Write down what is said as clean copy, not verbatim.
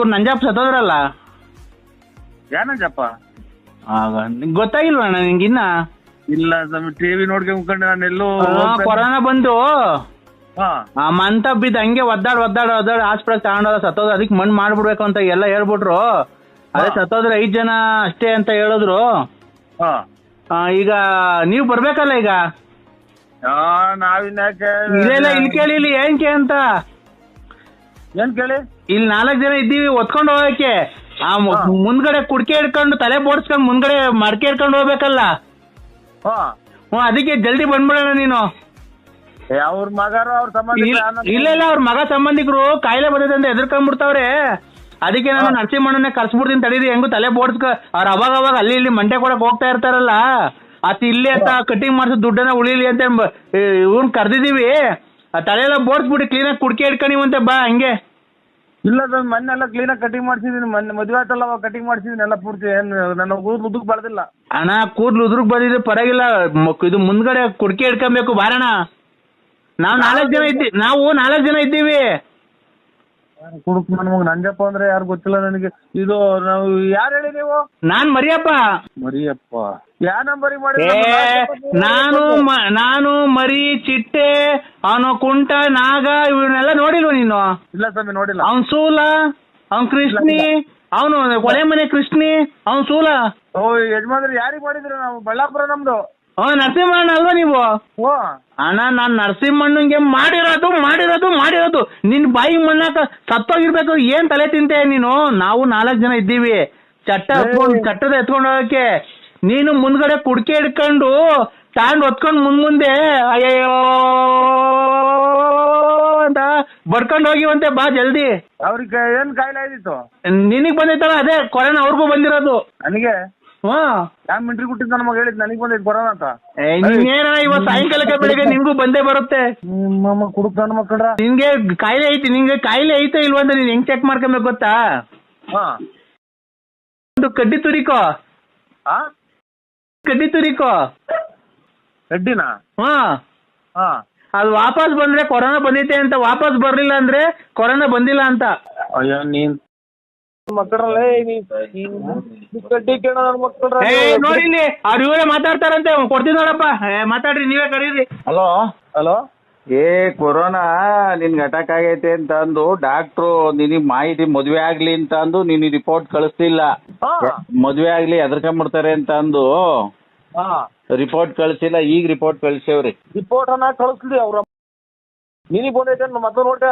ಇವ್ರು ನಂಜಪ್ಪ ಸತ್ತೋದ್ರಲ್ಲ. ಯಾನಂಜಪ್ಪ? ಆಗ ನಿಂಗೆ ಗೊತ್ತಾಗಿಲ್ವಣ್ಣ ನಿಂಗಿನ್ನ? ಇಲ್ಲ ಸ್ವಾಮಿ, ಟಿವಿ ನೋಡ್ಕೊಂಡ್ಕೊಂಡು ನಾನು ಎಲ್ಲೋ ಕೊರೋನಾ ಬಂದು ಹಾ ಆ ಮಂತ ಬಿದ್ದು ಹಂಗೆ ಒದ್ದಾಡ್ ಹಾಸ್ಪಿಟಲ್ ತಗೊಂಡೋದ ಸತ್ತೋದ. ಅದಕ್ಕೆ ಮಣ್ಣು ಮಾಡ್ಬಿಡ್ಬೇಕು ಅಂತ ಎಲ್ಲ ಹೇಳ್ಬಿಟ್ರು. ಅದೇ ಸತ್ತೋದ್ರೆ 5 ಜನ ಅಷ್ಟೇ ಅಂತ ಹೇಳಿದ್ರು. ಹಾ ಈಗ ನೀವು ಬರ್ಬೇಕಲ್ಲ ಈಗ. ನಾವಿನ್ಯಾಕೆ ಇಲ್ಲ ಇಲ್ಲಿ ಕೇಳಿ, ಇಲ್ಲಿ ಏನಕ್ಕೆ ಅಂತ. ಏನ್ ಕೇಳಿ? ಇಲ್ಲಿ 4 ಜನ ಇದ್ದೀವಿ ಒತ್ಕೊಂಡು ಹೋಗಕ್ಕೆ. ಆ ಮುಂದ್ಗಡೆ ಕುಡ್ಕೆ ಹಿಡ್ಕೊಂಡು ತಲೆ ಬೋಡ್ಸ್ಕೊಂಡು ಮುಂದ್ಗಡೆ ಮಡಕೆ ಹಿಡ್ಕೊಂಡು ಹೋಗ್ಬೇಕಲ್ಲ. ಹಾ ಅದಕ್ಕೆ ಜಲ್ದಿ ಬಂದ್ಬಿಡೋಣ ನೀನು. ಅವ್ರ ಮಗಾರು ಅವ್ರ ಸಂಬಂಧ ಇಲ್ಲ ಅವ್ರ ಮಗ ಸಂಬಂಧಿಕರು ಕಾಯಿಲೆ ಬಂದಿದೆ ಅಂತ ಎದುರ್ಕೊಂಡ್ಬಿಡ್ತಾವ್ರೆ. ಅದಕ್ಕೆ ನಾನು ನರಸಿಂಹಣ್ಣನೇ ಕರ್ಸ್ಬಿಡ್ತೀನಿ ತಡೀರಿ. ಹೆಂಗು ತಲೆ ಬೋಡ್ಸ್ಕ ಅವ್ರು ಅವಾಗ ಅಲ್ಲಿ ಇಲ್ಲಿ ಮಂಟೆ ಕೊಡಕ್ ಹೋಗ್ತಾ ಇರ್ತಾರಲ್ಲ. ಅತ್ ಇಲ್ಲಿ ಅಂತ ಕಟಿಂಗ್ ಮಾಡ್ಸೋ ದುಡ್ಡನ್ನ ಉಳಿಲಿ ಅಂತ ಇವ್ನ್ ಕರ್ದಿದೀವಿ. ಆ ತಲೆಯೆಲ್ಲ ಬೋಡ್ಸ್ಬಿಟ್ಟು ಕ್ಲೀನಾಗಿ ಕುಡ್ಕೆ ಹಿಡ್ಕೊಂಡಿವಂತೆ ಬಾ ಹಂಗೆ. ಇಲ್ಲ ಸರ್, ಮೊನ್ನೆ ಎಲ್ಲ ಕ್ಲೀನಾಗಿ ಕಟಿಂಗ್ ಮಾಡ್ಸಿದೀನಿ. ಮೊನ್ನೆ ಮದುವೆ ಆಯ್ತಲ್ಲ ಅವಾಗ ಕಟಿಂಗ್ ಮಾಡ್ಸಿದೀನಿ ಎಲ್ಲ ಪೂರ್ತಿ. ಏನ್ ನನ್ನ ಕೂದಲು ಉದ್ದಕ್ ಬೆಳೆದಿಲ್ಲ ಅಣ್ಣ. ಕೂದ್ಲು ಉದ್ರಕ್ ಬಂದಿದ್ರೆ ಪರವಾಗಿಲ್ಲ. ಇದು ಮುಂದ್ಗಡೆ ಕುಡ್ಕೆ ಹಿಡ್ಕೊಬೇಕು ಬಾರಣ. ನಾವು 4 ಜನ ಇದ್ದೀವಿ. ಕುಡುಕ್ ನನ್ಮಗ್ ನಂಜಪ್ಪ ಅಂದ್ರೆ ಯಾರು ಗೊತ್ತಿಲ್ಲ ನನಗೆ. ಇದು ನಾವು ಯಾರು ಹೇಳಿ ನೀವು? ನಾನ್ ಮರಿಯಪ್ಪ. ಮರಿಯಪ್ಪ ಯಾವ ನಂಬರಿಗೆ ಮಾಡಿ? ನಾನು ಮರಿ, ಚಿಟ್ಟೆ, ಅವನು ಕುಂಟ, ನಾಗ ಇವನ್ನೆಲ್ಲ ನೋಡಿಲ್ವ ನೀನು? ಇಲ್ಲ ಸ್ವಾಮಿ, ನೋಡಿಲ್ಲ. ಅವನ್ ಸೂಲ, ಅವನ್ ಕೃಷ್ಣಿ, ಅವನು ಕೊನೆ ಮನೆ ಕೃಷ್ಣಿ, ಅವನ್ ಸೂಲ. ಓ ಯಜಮಾನ್ರಿ ಯಾರಿಗೆ ಮಾಡಿದ್ರು? ನಾವು ಬಳ್ಳಾಪುರ ನಮ್ದು. ನರಸಿಂಹಣ್ಣ ಅಲ್ವಾ ನೀವು? ಓ ಅಣ್ಣ, ನಾನ್ ನರಸಿಂಹಣ್ಣಂಗೆ ಮಾಡಿರೋದು ನಿನ್ ಬಾಯಿಗೆ ಮಣ್ಣಾಕ ಸತ್ತೋಗಿರ್ಬೇಕು. ಏನ್ ತಲೆ ತಿಂತೆ ನೀನು? ನಾವು 4 ಜನ ಇದ್ದೀವಿ. ಚಟ್ಟದ ಎತ್ಕೊಂಡು ಹೋಗಕ್ಕೆ. ನೀನು ಮುಂದ್ಗಡೆ ಕುಡ್ಕೆ ಹಿಡ್ಕೊಂಡು ತಾಂಡ್ ಹೊತ್ಕೊಂಡು ಮುಂದೆ ಅಯ್ಯೋ ಅಂತ ಬಡ್ಕೊಂಡು ಹೋಗಿವಂತೆ. ಬಾ ಜಲ್ದಿ. ಅವ್ರಿಗೆ ಏನ್ ಕಾಯಿಲೆ ಆಗಿತ್ತು? ನಿನಗ್ ಬಂದೈತಲ್ಲ ಅದೇ ಕೊರೋನಾ, ಅವ್ರಿಗೂ ಬಂದಿರೋದು. ನನಗೆ ಹಾ ಯಾವ ಮಿಂಟ್ರಿ ಕೊಟ್ಟಿದ್ದ ನಮಗ್ ಹೇಳಿದ್ ನನಗ್ ಬಂದೈತೆ ಕೊರೋನಾ ಅಂತ. ನೀನೇನ ಇವತ್ತು ಸಾಯಂಕಾಲಕ್ಕೆ ಬೆಳಿಗ್ಗೆ ನಿನ್ಗೂ ಬಂದೇ ಬರುತ್ತೆ. ನಿಮ್ಮ ಕುಡುಕ್ ನನ್ನ ಮಕ್ಕಳ್ರ ನಿನ್ಗೆ ಕಾಯಿಲೆ ಐತೆ ಇಲ್ವಾ ಅಂತ ನೀನ್ ಹೆಂಗ್ ಚೆಕ್ ಮಾಡ್ಕೊಬೇಕು ಗೊತ್ತಾ? ಹಾ ಒಂದು ಕಡ್ಡಿ ತುರಿಕೋ. ಕಡ್ಡಿನ? ಹಾ ಹಾ ಅದು ವಾಪಸ್ ಬಂದ್ರೆ ಕೊರೋನಾ ಬಂದೈತೆ ಅಂತ, ವಾಪಸ್ ಬರ್ಲಿಲ್ಲ ಅಂದ್ರೆ ಕೊರೋನಾ ಬಂದಿಲ್ಲ ಅಂತ. ಅಯ್ಯೋ ನೀನ್ ಮಕ್ಕಳಲ್ಲ ಕಡ್ಡಿ ಕೇಳ ನನ್ನ ಮಕ್ಕಳ. ನೋಡಿಲ್ಲಿ ಅವ್ರು ಇವರೇ ಮಾತಾಡ್ತಾರಂತೆ. ಕೊಡ್ತೀನಿ ನೋಡಪ್ಪ, ಮಾತಾಡ್ರಿ, ನೀವೇ ಕರೀರಿ. Hello hello. ಕೊರೋನಾ ನಿನ್ಗೆ ಅಟ್ಯಾಕ್ ಆಗೈತೆ ಅಂತ ಅಂದು ಡಾಕ್ಟ್ರು ನಿನಗೆ ಮಾಹಿತಿ ಮದುವೆ ಆಗ್ಲಿ ಅಂತ ಅಂದು ನಿನಗೆ ರಿಪೋರ್ಟ್ ಕಳಿಸ್ತಿಲ್ಲ. ಮದುವೆ ಆಗ್ಲಿ ಎದ್ರಕೊಂಡ್ಬಿಡ್ತಾರೆ ಅಂತ ಅಂದು ರಿಪೋರ್ಟ್ ಕಳಿಸಿಲ್ಲ. ಈಗ ರಿಪೋರ್ಟ್ ಕಳಿಸೇವ್ರಿ. ರಿಪೋರ್ಟ್ ಅನ್ನ ಕಳಿಸ್ಲಿ. ಅವ್ರ ನಿನಗ್ ಬಂದೈತೆ ಮೊದಲು ನೋಡ್ಯ.